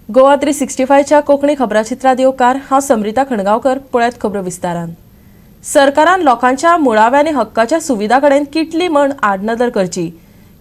गोवा 365च्या कोंकणी खबराचित्रात येवकार हांव समरिता खणगांवकर. पळयात खबरो विस्तारान. सरकारान लोकांच्या मुळाव्या आनी हक्काच्या सुविधा कडेन कितली म्हण आडनदर करची,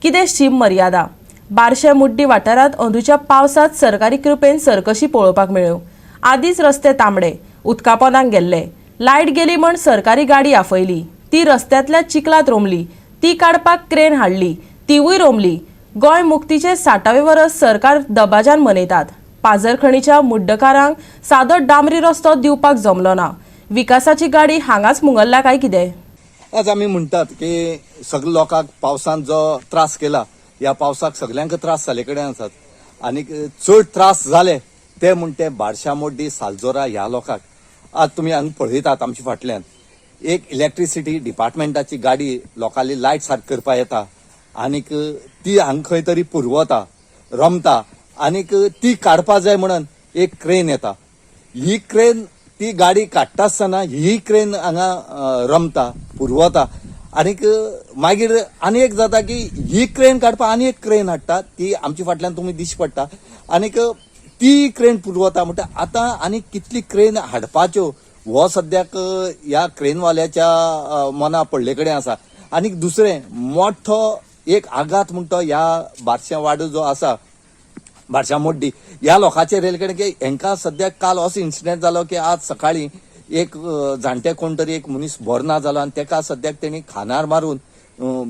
कितें शीम मर्यादा. बारशे मुड्डी वाठारांत अंदूच्या पावसांत सरकारी कृपेन सरकशी पळोवपाक मेळ्ळ्यो. आदींच रस्ते तांबडे, उदका पोंदाक गेल्ले. लायट गेली म्हण सरकारी गाडी आफयली. ती रस्त्यातल्या चिखलात रोमली. ती काडपाक क्रेन हाडली, तिवूय रोमली. गोंय मुक्तीचे 60वे वर्स सरकार दबाज्यान मनयतात. पाजरखणीच्या मुड्डकारांक सादो डांबरी रस्तो दिवपाक जमलो ना. विकासाची गाडी हांगाच मुंगल्ल्या काय कितें? आज आमी म्हणटात की सगळ्या लोकांक पावसान जो त्रास केला, ह्या पावसाक सगळ्यांक त्रास जाले कडेन आसात. आनी चड त्रास जाले ते म्हणटे बारशा मोड्डी सालजोरा ह्या लोकांक. आज तुमी हांगा पळयतात आमच्या फाटल्यान एक इलेक्ट्रिसिटी डिपार्टमेंटाची गाडी लोकांली लायट सारक करपा येता आनीक ती हांगा खंय तरी पुरवता, रमता आनीक ती काडपा जाय म्हणून एक क्रेन येता. ही क्रेन ती गाडी काडटा आसतना ही क्रेन हांगा रमता, पुरवता आनीक मागीर आनी एक जाता की ही क्रेन काडपा आनी एक क्रेन हाडटा, ती आमच्या फाटल्यान तुमी दिश्टी पडटा आनीक ती क्रेन पुरवता. म्हणटा आतां आनी कितली क्रेन हाडपाच्यो हो सद्याक ह्या क्रेनवाल्याच्या मना पडले कडेन आसा. आनीक दुसरें मोठो एक आघात म्हणटा ह्या बारशा वाडो जो आसा, बारशा मोड्डी ह्या लोकांचेर येयले कडेन की हांकां सद्याक काल असो इन्सिडेंट जालो की आज सकाळी एक जाणटे कोण तरी एक मनीस बरो ना जालो आनी तेका सद्याक तेणी खानार मारून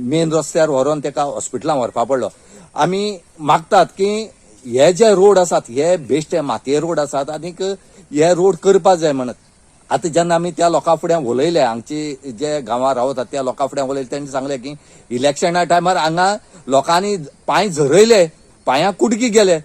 मेन रस्त्यार व्हरोन तेका हॉस्पिटलांत व्हरपा पडलो. आमी मागतात की हे जे रोड आसात हे बेश्टे मातये रोड आसात आनीक हे रोड करपा जाय म्हणत. आतां जेन्ना आमी त्या लोकां फुड्यान उलयले, हांगचे जे गांवां रावतात त्या लोकां फुड्यान उलयले, तेंणी सांगले की इलेक्शना टायमार हांगा लोकांनी पांय झरयले, पांयां कुडकी गेले.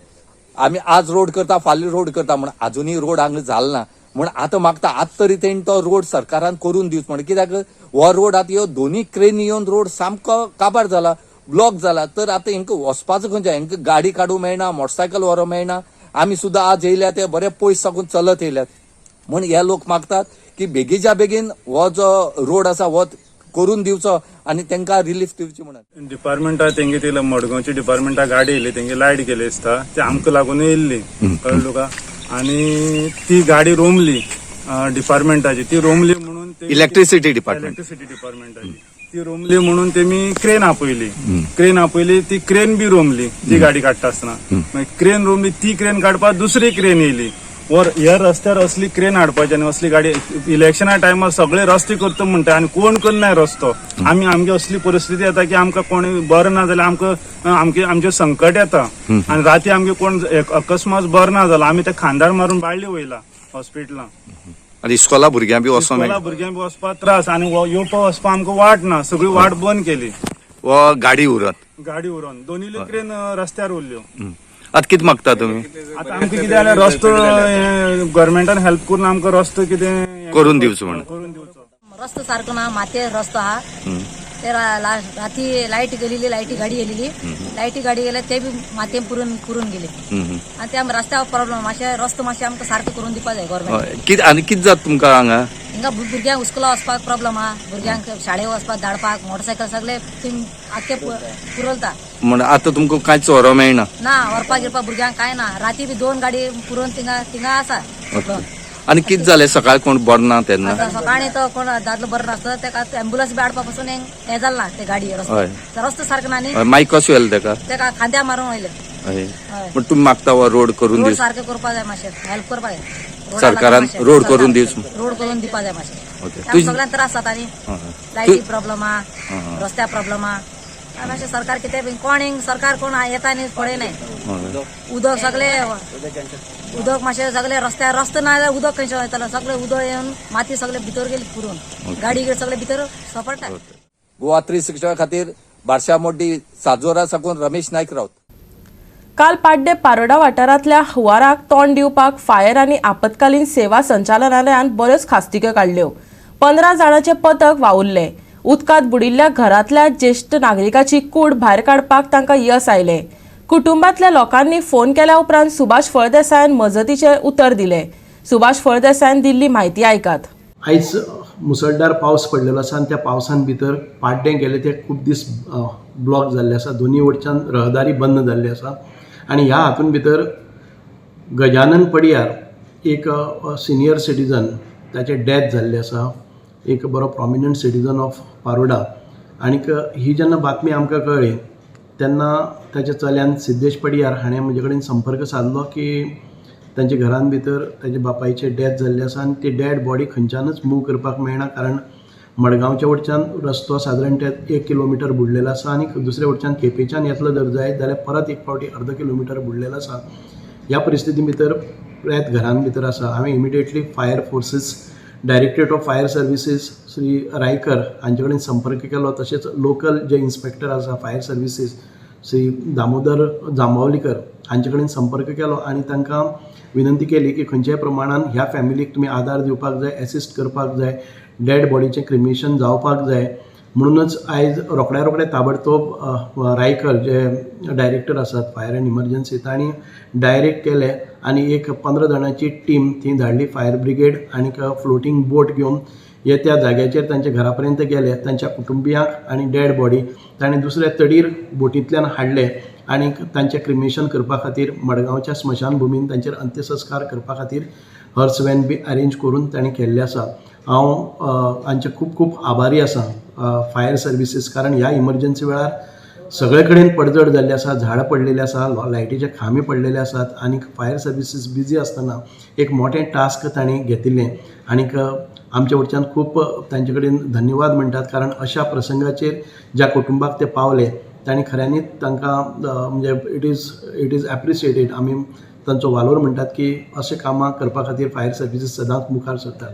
आमी आज रोड करता, फाल्यां रोड करता म्हण आजुनूय रोड हांगा जालो ना. म्हण आतां मागता आतां तरी तेणी तो रोड सरकारान करून दिवचो म्हण. कित्याक हो रोड आतां ह्यो दोनूय क्रेनी येवन रोड सामको काबार जाला, ब्लॉक जाला. तर आतां हांकां वचपाचो खंयचे, हांकां गाडी काडूंक मेळना, मोटरसायकल व्हरोंक मेळना. आमी सुद्दां आज येयल्या ते बरे पयस साकून चलत येयल्यात. म्हण हे लोक मागतात की बेगीच्या बेगीन हो जो रोड आसा हो करून दिवचो आनी तांकां रिलीफ दिवची म्हणून. डिपार्टमेंटा तेंगे ते मडगांवची डिपार्टमेंटा गाडी येयली, तेंगे लायट गेली आसता, ते आमकां लागून येयल्ली, कळ्ळें तुका. आनी ती गाडी रोमली डिपार्टमेंटाची, ती रोमली म्हणून इलेक्ट्रिसिटी डिपार्टमेंटाची ती रोमली म्हणून तेमी क्रेन आपयली, ती क्रेन बी रोमली ती गाडी काडटा आसतना. मागीर क्रेन रोमली, ती क्रेन काडपाक दुसरी क्रेन येयली. वर ह्या रस्त्यार असली क्रेन हाडपाची आनी असली गाडी इलेक्शना टायमार सगळे रस्ते करता म्हणटा आनी कोण करनाय रस्तो. आमगे असली परिस्थिती येता की आमकां कोणी बरें ना जाल्यार आमकां आमचें संकट येता आनी राती आमगे कोण अकस्मात बरें ना जालो आमी ते खांदार मारून बाळ्ळी वयला हॉस्पिटलां. आनी इस्कोला भुरग्यां बी वचपाक त्रास आनी येवपा वचपाक आमकां वाट ना, सगळी वाट बंद केली. गाडी उरोन दोन्ही क्रेन रस्त्यार उरल्यो. आतां कितें मागता तुमी? आतां आमकां कितें जाल्यार रस्तो गव्हर्मेंटान हेल्प करून आमकां रस्तो कितें करून दिवचो म्हणून. रस्तो सारको ना, मातये रस्तो आहा. ते राती लायट गेलेली, लायटी गाडी येयलेली, लायटी गाडी गेल्या ते बी मातयेन पुरून गेले आनी त्या रस्त्यावर प्रॉब्लेम. मातशें रस्तो मातशें आमकां सारको करून दिवपा जाय गव्हर्मेंट. आनी कितें जाता तुमकां हांगा? हिंगा भुरग्यांक स्कुला वचपाक प्रॉब्लेम आहा, भुरग्यांक शाळेक वचपाक धाडपाक मोटरसायकल सगळे आख्खे पुरवता. म्हण आतां तुमकां कांयच व्हरोंक मेळना ना, व्हरपाक गिरपाक भुरग्यांक कांय ना. राती बी 2 गाडी पुरोवन थिंगा आसा. आनी कितें जालें सकाळी कोण बरो ना तेन्ना? सकाळी तो कोण दादलो बरो नासता, तेका अँब्युलन्स बी हाडपा पासून हें जालें ना. ते गाडी रस्तो सारको ना न्ही. मागीर कशें व्हेलें तेका? खांद्या मारून वयले. पण तुम्ही मागता हो रोड करून रोड सारके करपा जाय, मातशें हेल्प करपा जाय. सरकारान रोड करून दिवचो. रोड करून दिवपा जाय मातशें. सगळ्यांक त्रास जाता न्ही. लायटी प्रॉब्लेम आहा, रस्त्या प्रॉब्लेम आहा. मातशें सरकार कितें कोण सरकार कोण येता न्ही पळयनाय. उदक सगळे उदक मातशें सगळे रस्त्यार रस्तो ना जाल्यार उदक खंयचे वयतलो. सगळे उदक येवन माती सगळे भितर गेली पुरून, गाडी सगळे भितर सपडटा. गोवा 365 खातीर बारशा मोड्डी साजोरा साकून रमेश नायक रावत. काल पाड्डे पारोडा वाठारांतल्या हुंवाराक तोंड दिवपाक फायर आनी आपतकालीन सेवा संचालनालयान बऱ्योच खास्तिक्यो काडल्यो. 15 जाणांचे पथक वावुरले. उदकांत बुडिल्ल्या घरांतल्या ज्येश्ठ नागरिकाची कूड भायर काडपाक तांकां यश आयलें. कुटुंबांतल्या लोकांनी फोन केल्या उपरांत सुभाष फळदेसायान मजतीचें उतर दिलें. सुभाष फळदेसायान दिल्ली म्हायती आयकात. आयज मुसळधार पावस पडलेलो आसा आनी त्या पावसान भितर पाड्डे गेले ते खूब दीस ब्लॉक जाल्ले आसा. दोनी वटच्यान रहदारी बंद जाल्ली आसा आनी ह्या हातून भितर गजानन पडियार एक सिनियर सिटीजन ताचे डेथ जाल्ले आसा, एक बरो प्रॉमिनंट सिटीजन ऑफ पारोडा. आनीक ही जेन्ना बातमी आमकां कळ्ळी तेन्ना ताच्या चल्यान सिद्धेश पडियार हाणें म्हजे कडेन संपर्क साधलो की तांच्या घरान भितर ताच्या बापायचे डेथ जाल्ले आसा आनी ती डेड बॉडी खंयच्यानच मूव करपाक मेळना, कारण मडगांवच्या वटच्यान रस्तो सादारणते 1 किलोमिटर बुडलेलो आसा आनी दुसरे वटच्यान केपेंच्यान येतलो जर जायत जाल्यार परत एक फावटी अर्द किलोमिटर बुडलेलो आसा. ह्या परिस्थिती भितर प्रेत घरान भितर आसा. हांवें immediately fire forces directorate of fire services Shri Raikar हांचे कडेन संपर्क केलो. तशेंच लोकल जे इन्स्पेक्टर आसा फायर सर्विसीस श्री दामोदर जांबावलीकर हांचे कडेन संपर्क केलो आनी तांकां विनंती केली की खंयच्याय प्रमाणान ह्या फॅमिलीक तुमी आदार दिवपाक जाय, एसिस्ट करपाक जाय, डेड बॉडीचें क्रिमेशन जावपाक जाय. म्हणूनच आयज रोखड्या ताबडतोब रायकर जे डायरेक्टर आसात फायर एंड इमर्जन्सी तांणी डायरेक्ट केले आनी एक 15 जाणांची टीम थंय धाडली, फायर ब्रिगेड आनीक फ्लोटींग बोट घेवन त्या जाग्याचेर तांच्या घरा पर्यंत गेले. तांच्या कुटुंबियांक आनी डेड बॉडी ताणें दुसऱ्या तडीर बोटींतल्यान हाडले आनी तांचें क्रिमेशन करपा खातीर मडगांवच्या स्मशान भुमीन तांचेर अंत्यसंस्कार करपा खातीर हर्स वॅन बी अरेंज करून ताणें केल्ले आसा. हांव तांचे खूब खूब आभारी आसा फायर सर्विसीस, कारण ह्या इमर्जन्सी वेळार सगळे कडेन पडझड जाल्ली आसा, झाडां पडलेली आसा, लायटीचे खांबे पडलेले आसात आनी फायर सर्विसीस बिजी आसतना एक मोठें टास्क तांणी घेतिल्लें. आनीक आमच्या वटच्यान खूब तांचे कडेन धन्यवाद म्हणटात, कारण अशा प्रसंगाचेर ज्या कुटुंबाक ते पावले तांणी खऱ्यांनीच तांकां म्हणजे इट इज एप्रिशिएटेड. आमी तांचो वालोर म्हणटात की अशें कामां करपा खातीर फायर सर्विसीस सदांच मुखार सरतात.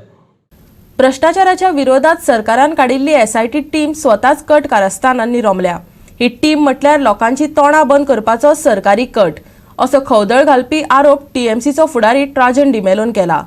भ्रष्टाचाराच्या विरोधात सरकारान काडिल्ली एसआयटी टीम स्वताच कट कारस्थानांनी रोमल्या. ही टीम म्हटल्यार लोकांची तोंडां बंद करपाचो सरकारी कट असो खवदळ घालपी आरोप टीएमसीचो फुडारी ट्राजन डिमेलोन केला.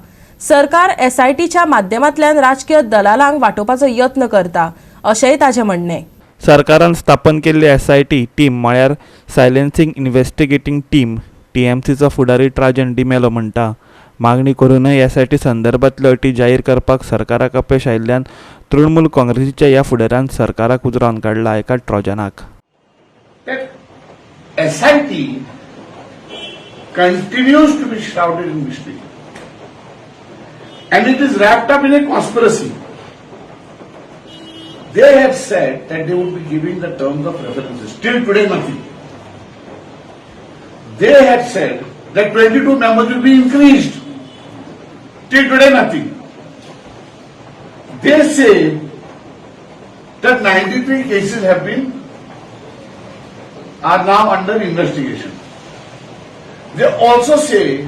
सरकार एसआयटीच्या माध्यमांतल्यान राजकीय दलालांक वांटोवपाचो यत्न करता अशेंय ताचें म्हणणें. सरकारान स्थापन केल्ली एसआयटी टीम म्हळ्यार सायलेन्सिंग इन्व्हेस्टिगेटिंग टीम. टीएमसीचो फुडारी ट्राजन डिमेलो म्हणटा, मागणी करूनय एसआयटी संदर्भांतल्यो अटी जाहीर करपाक सरकाराक अपेस आयिल्ल्यान तृणमूल काँग्रेसीच्या ह्या फुडाऱ्यान सरकाराक उजरावन काडला. एका ट्रॉजनाक SIT continues to be shrouded in mystery, and it is wrapped up in a conspiracy. They have said that they would be giving the terms of references. Till today, nothing. They have said that 22 members will be increased. Till today, nothing. They say that 93 cases are now under investigation. They also say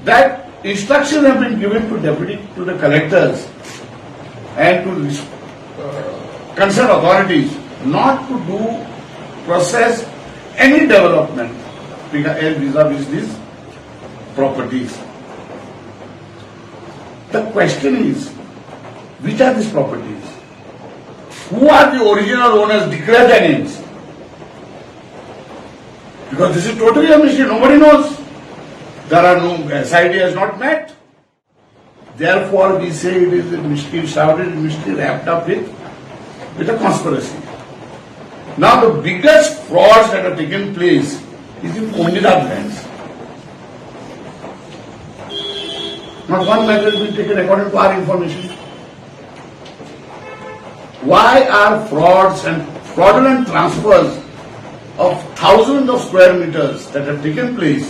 that instructions have been given to the collectors and to concerned authorities not to process any development vis-a-vis these properties. The question is, which are these properties? Who are the original owners? Declare their names. Because this is totally a mystery. Nobody knows. There are no, SIT has not met. Therefore, we say it is a mystery, shrouded in mystery, wrapped up with a conspiracy. Now, the biggest frauds that have taken place is in Omnidab lands. Not one matter has been taken according to our information. Why are frauds and fraudulent transfers of thousands of square meters that have taken place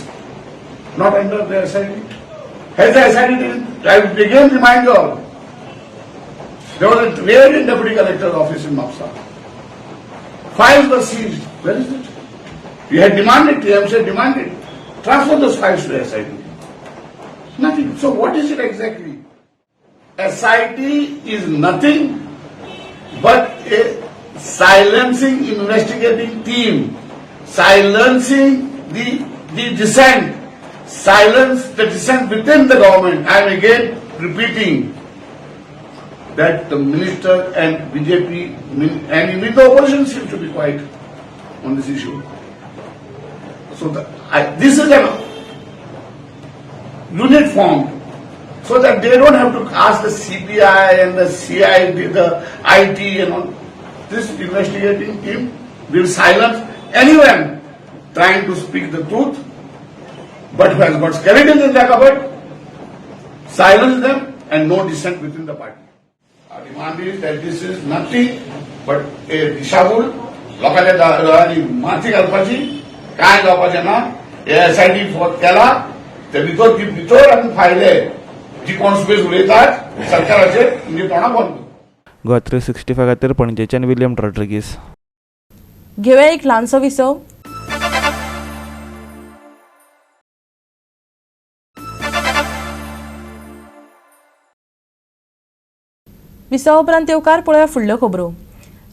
not under the SIT? Has the SIT taken? I will again remind you all. There was a raid in Deputy Collector's office in Mapsa. Files were seized. Where is it? We had demanded, TMC had demanded, transfer those files to SIT. Nothing. So what is it exactly? SIT is nothing but a silencing investigating team, silencing the dissent, silence the dissent within the government. I am again repeating that the minister and BJP and even the opposition seem to be quiet on this issue. So this is an unit formed so that they don't have to ask the CBI and the CID, the IT and all. This investigating team will silence anyone trying to speak the truth but who has got skeletons in their cupboard, silence them and no dissent within the party. Our demand is that this is nothing but a dishabul, लोकांच्या दारांनी माती घालपाची, काय जावपाचें ना, ASIT फोत केला, ते भितर आमी फायले, जी कोण स्पेस उलयतात सरकाराचेर म्हणजे तोंडां बंद. गो 365 खातीर पणजेच्यान विलियम रॉड्रिगीस. घेऊया एक ल्हानसो विसव. विसव उपरांत येवकार पळोवया फुडल्यो खबरो.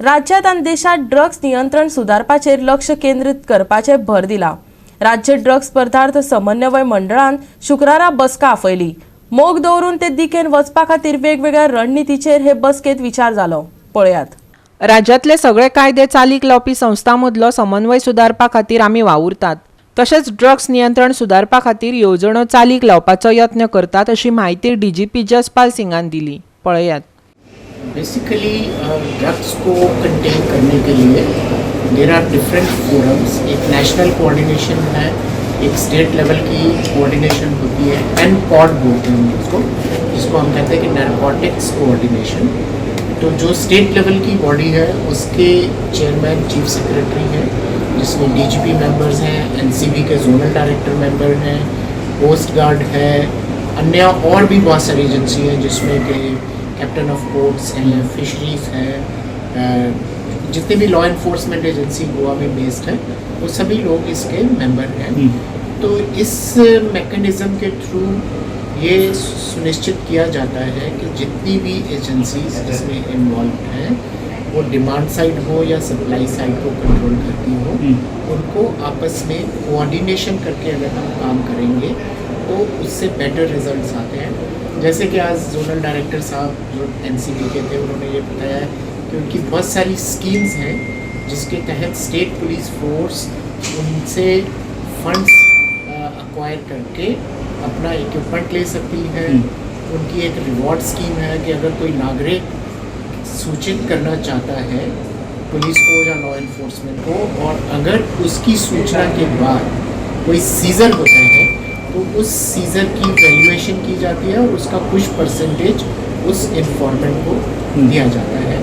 राज्यांत आनी देशांत ड्रग्स नियंत्रण सुदारपाचेर लक्ष केंद्रीत करपाचेर भर दिला. राज्य ड्रग्स पदार्थ समन्वय मंडळान शुक्रारा बसका आपयली. मोग दवरून ते दिकेन वचपा खातीर वेगवेगळ्या रणनितीचेर हे बसकेंत विचार जालो. पळयात. राज्यांतले सगळे कायदे चालीक लावपी संस्थां मदलो समन्वय सुदारपा खातीर आमी वावुरतात. तशेंच ड्रग्स नियंत्रण सुदारपा खातीर येवजण्यो चालीक लावपाचो यत्न करतात अशी माहिती डीजीपी जसपाल सिंगान दिली. पळयात. बेसिकली ड्रग्स को कंटेन करने के लिए देर आर डिफरेंट फोरम्स. एक नेशनल कोऑर्डिनेशन है, एक स्टेट लेवल की कोऑर्डिनेशन होती है, NCORD बोलते हैं उसको, जिसको हम कहते हैं कि नारकोटिक्स कोऑर्डिनेशन. तो जो स्टेट लेवल की बॉडी है उसके चेयरमैन चीफ सेक्रेटरी हैं, जिसमें DGP मेंबर्स हैं, NCB के जोनल डायरेक्टर मेंबर हैं, कोस्ट गार्ड है, अन्य और भी बहुत सारी एजेंसी हैं जिसमें कि कैप्टन ऑफ पोर्ट्स हैं, फिशरीज हैं, जितने भी लॉ एनफोर्समेंट एजेंसी गोवा में बेस्ड है वो सभी लोग इसके मेंबर हैं. तो इस मैकेनिज्म के थ्रू ये सुनिश्चित किया जाता है कि जितनी भी एजेंसीज इसमें इन्वॉल्व हैं वो डिमांड साइड हो या सप्लाई साइड को कंट्रोल करती हो, उनको आपस में कोऑर्डिनेशन करके अगर हम काम करेंगे तो उससे बेटर रिजल्ट्स आते हैं. जैसे कि आज जोनल डायरेक्टर साहब जो NCB के थे उन्होंने ये बताया कि उनकी बहुत सारी स्कीम्स हैं जिसके तहत स्टेट पुलिस फोर्स उनसे फंड्स अक्वायर करके अपना इक्विपमेंट ले सकती है. उनकी एक रिवॉर्ड स्कीम है कि अगर कोई नागरिक सूचित करना चाहता है पुलिस को या लॉ एनफोर्समेंट को, और अगर उसकी सूचना के बाद कोई सीजर होता है तो उस सीजर की वैल्यूएशन की जाती है और उसका कुछ परसेंटेज उस इन्फॉर्मेंट को दिया जाता है.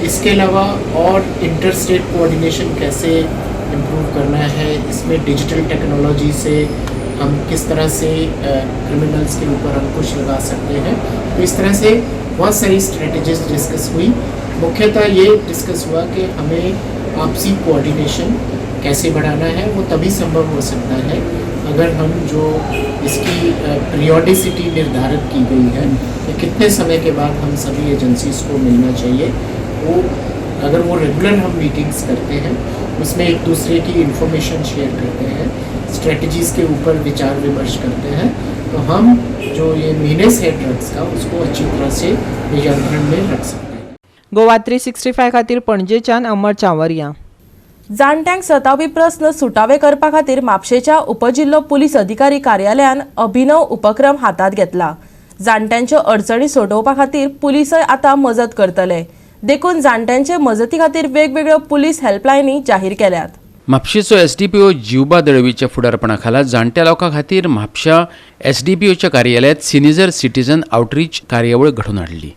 इसके अलावा और इंटर स्टेट कोऑर्डिनेशन कैसे इम्प्रूव करना है, इसमें डिजिटल टेक्नोलॉजी से हम किस तरह से क्रिमिनल्स के ऊपर अंकुश लगा सकते हैं. तो इस तरह से बहुत सारी स्ट्रेटजीज डिस्कस हुई. मुख्यतः ये डिस्कस हुआ कि हमें आपसी कोऑर्डिनेशन कैसे बढ़ाना है. वो तभी संभव हो सकता है अगर हम जो इसकी पीरियोडिसिटी निर्धारित की गई है कि कितने समय के बाद हम सभी एजेंसीज को मिलना चाहिए, वो अगर वो रेगुलर हम मीटिंग्स करते हैं उसमें एक दूसरे की इन्फॉर्मेशन शेयर करते हैं, स्ट्रेटजीज़ के ऊपर विचार विमर्श करते हैं, तो हम जो ये मीनेस है ड्रग्स का उसको अच्छी तरह से नियंत्रण में रख सकते हैं. गोवा 365 खातीर पणजेच्यान अमर चावरिया. जाणट्यांक सतावी प्रस्न सुटावे करपा खातीर म्हापशेच्या उपजिल्लो पुलीस अधिकारी कार्यालयान अभिनव उपक्रम हातात घेतला. जाणट्यांच्यो अडचणी सोडोवपा खातीर पुलीसय आतां मजत करतले. देखून जाणट्यांचे मजती खातीर वेगवेगळ्यो पुलीस हेल्पलायनी जाहीर केल्यात. म्हापशेचो SDPO जिवबा दळवीच्या फुडारपणा खाला जाणट्या लोकां खातीर म्हापशा SDPOच्या कार्यालयात सिनियर सिटीजन आउटरीच कार्यावळ घडोवन हाडली.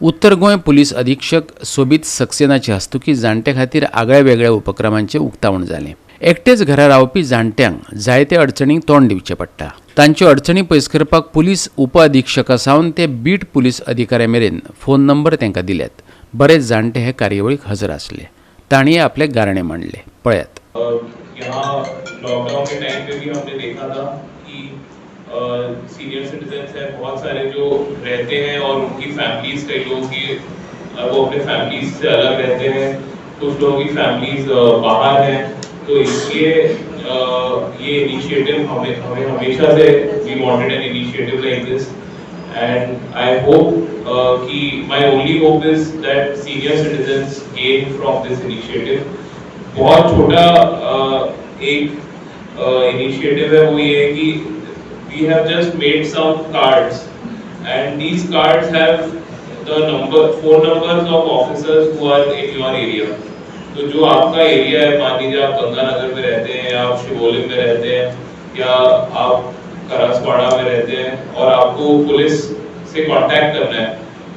उत्तर गोंय पुलीस अधीक्षक सोबीत सक्सेनाचे हस्तुकी जाणट्या खातीर आगळ्या वेगळ्या उपक्रमांचें उक्तावण जालें. एकटेच घरा रावपी जाणट्यांक जायते अडचणींक तोंड दिवचें पडटा. तांच्यो अडचणी पयस करपाक पुलीस उप अधीक्षका सावन ते बीट पुलीस अधिकाऱ्या मेरेन फोन नंबर तांकां दिल्यात. बरेच जाणटे हे कार्यावळीक हजर आसले. तांणी आपले गारणे मांडले. पळयात. यहाँ लॉकडाउन के टाइम पे भी हमने देखा था कि सीनियर सिटीजन्स हैं बहुत सारे जो रहते हैं और उनकी फैमिलीज, कई लोग की वो अपने फैमिलीज से अलग रहते हैं, कुछ लोगों की फैमिलीज बाहर हैं. तो इसलिए ये इनिशिएटिव हमें हमेशा से we wanted an initiative like this and I hope कि my only hope is that senior citizens gain from this initiative. बहुत छोटा एक इनिशिएटिव है, वो ये है कि we have just made some cards and these cards have the phone numbers of officers who are in your area. तो जो आपका एरिया है, मान लीजिए आप गंगानगर में रहते हैं या आप शिवोली में रहते हैं, या आप करासवाड़ा में रहते हैं और आपको पुलिस से कांटेक्ट करना है,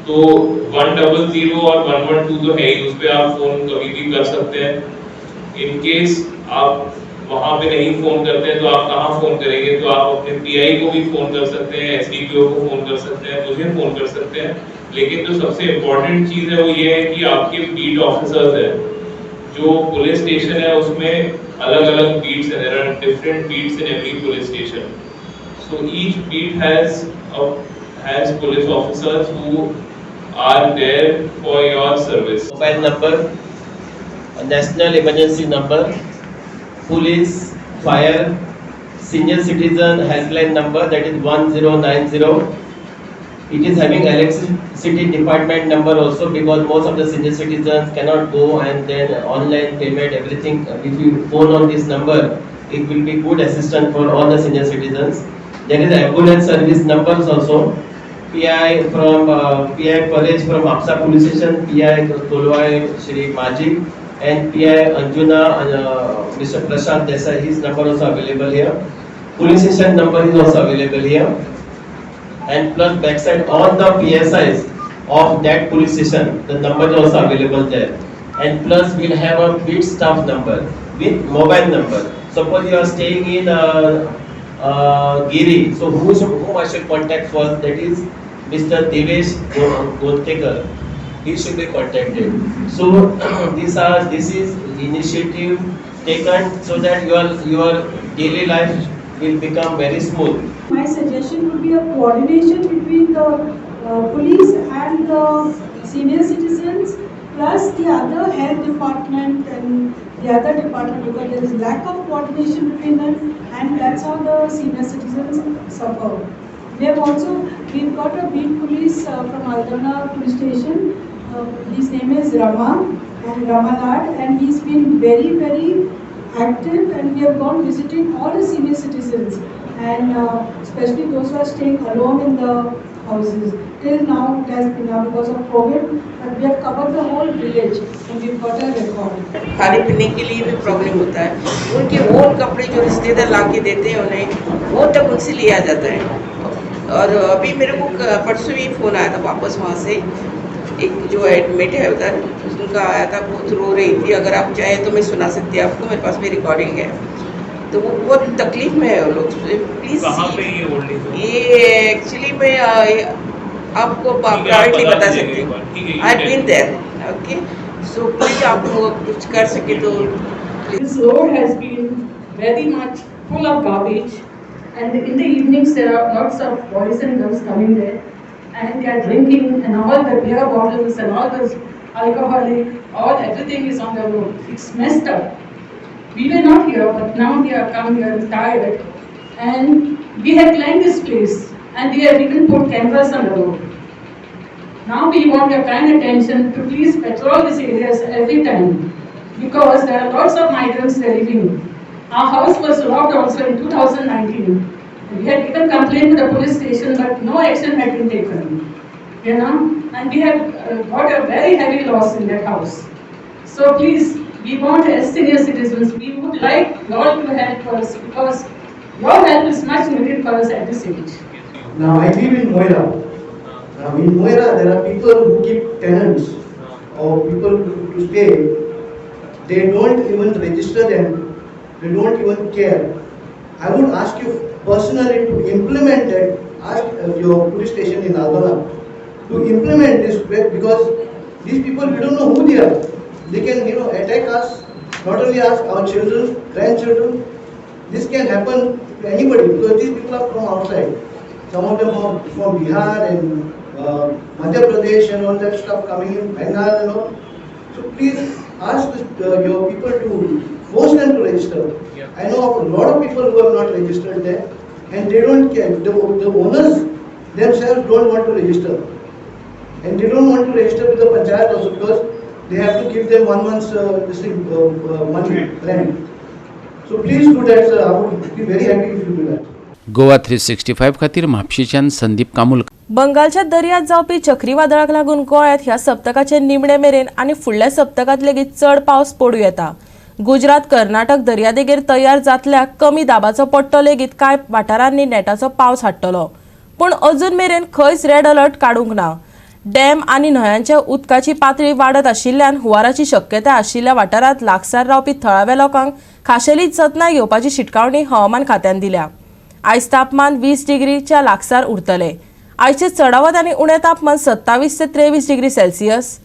तो 100 और 112 तो है ही, उस पर आप फोन कभी भी कर सकते हैं। इन केस आप वहां पे नहीं फोन करते हैं तो आप कहाँ फोन करेंगे, तो आप अपने पीआई को भी फोन कर सकते हैं, एसडीपीओ को फोन कर सकते हैं, मुझे फोन कर सकते हैं। लेकिन जो सबसे इम्पोर्टेंट चीज है वो ये है कि आपके बीट ऑफिसर्स है, जो पुलिस स्टेशन है उसमें अलग अलग बीट्स है, there are different beats in every police station, so each beat has police officers who are there for your service. Mobile number, national emergency number, police, fire, senior citizen helpline number, that is 1090. It is having electricity department number also, because most of the senior citizens cannot go and then online payment everything. If you phone on this number, it will be good assistance for all the senior citizens. There is ambulance service numbers also. PI from PI Parej from Apsa police station, PI Tolwai Shri Majik, and PI Anjuna Mr. Prashant Desai, his number also available here. Police station number is also available here. And plus backside all the PSIs of that police station, the number is also available there. And plus we'll have a beat staff number with mobile number. Suppose you are staying in Giri, so whom I should contact first? That is Mr. Devesh Gontekar. He should be contacted. So this is initiative taken so that your daily life will become very smooth. My suggestion would be a coordination between the police and the senior citizens, plus the other health department and the other department, because there is lack of coordination between them, and that's how the senior citizens suffer. We've got a beat police from Aldana police station. His name is Rama and Ramalad, and he's been very, very active, and we have gone visiting all the senior citizens, and especially those who are staying alone in the houses. Till now it has been now because of COVID, but we have covered the whole village and we've got a record. खाने पीने के लिए भी problem होता है, उनके on कपड़े जो रिश्तेदार ला के देते हैं उन्हें, वो तक उनसे लिया जाता है। और अभी मेरे को परसों ही फ़ोन आया था वापस वहाँ से, एक जो एडमिट है उधर, उनका आया था, बहुत रो रही थी। अगर आप चाहें तो मैं सुना सकती हूँ आपको, मेरे पास भी रिकॉर्डिंग है। तो वो बहुत तकलीफ में है वो लोग। प्लीज़ ये एक्चुअली मैं आपको प्राइवेटली बता सकती हूँ। I been there, okay, so please आप लोग कुछ कर सके तो। This road has been very much full of garbage, and in the evenings there are lots of boys and girls coming there, and they are drinking, and all the beer bottles and all this alcoholic, everything is on the road. It's messed up. We were not here, but now we have come here tired, and we have planned this place, and we have even put cameras on the road. Now we want your kind attention to please patrol these areas every time, because there are lots of migrants there living. Our house was robbed also in 2019. We had given complaint to the police station, but no action had been taken. You know, and we have got a very heavy loss in that house. So please, we want as senior citizens, we would like you all to help us, because your help is much needed for us at this age. Now I live in Moira. Now in Moira there are people who keep tenants or people to stay. They don't even register them. They don't even care. I would ask you personally to implement that. Ask your police station in Aldana to implement this, because these people, we don't know who they are. They can, attack us, not only us, our children, grandchildren. This can happen to anybody, because these people are from outside. Some of them are from Bihar and Madhya Pradesh and all that stuff coming in, Bengal and all. So please ask your people to force them to register. I know of a lot of people who have not registered there, and they don't care. The owners themselves don't want to register, and they don't want to register with the panchayat also, because they have to give them 1 month's money rent. So please do that, sir. I would be very happy if you do that. Goa 365 खातीर म्हापशेच्यान संदीप कामुलकर. बंगालच्या दर्यांत जावपी चक्रीवादळाक लागून गोंयांत ह्या सप्तकाचे निमणे मेरेन आनी फुडल्या सप्तकांत लेगीत चड पावस पडूं येता. गुजरात कर्नाटक दर्यादेगेर तयार जातल्या कमी दाबाचो पट्टो लेगीत कांय वाठारांनी नेटाचो पावस हाडटलो, पूण अजून मेरेन खंयच रेड अलर्ट काडूंक ना. डॅम आनी न्हंयांच्या उदकाची पातळी वाडत आशिल्ल्यान हुंवाराची शक्यताय आशिल्ल्या वाठारांत लागसार रावपी थळाव्या लोकांक खाशेली जतनाय घेवपाची शिटकावणी हवामान खात्यान दिल्या. आयज तापमान 20 डिग्रीच्या लागसार उरतले. आयचे चडावत आनी उणें तापमान 27 ते 23 डिग्री सेल्सियस.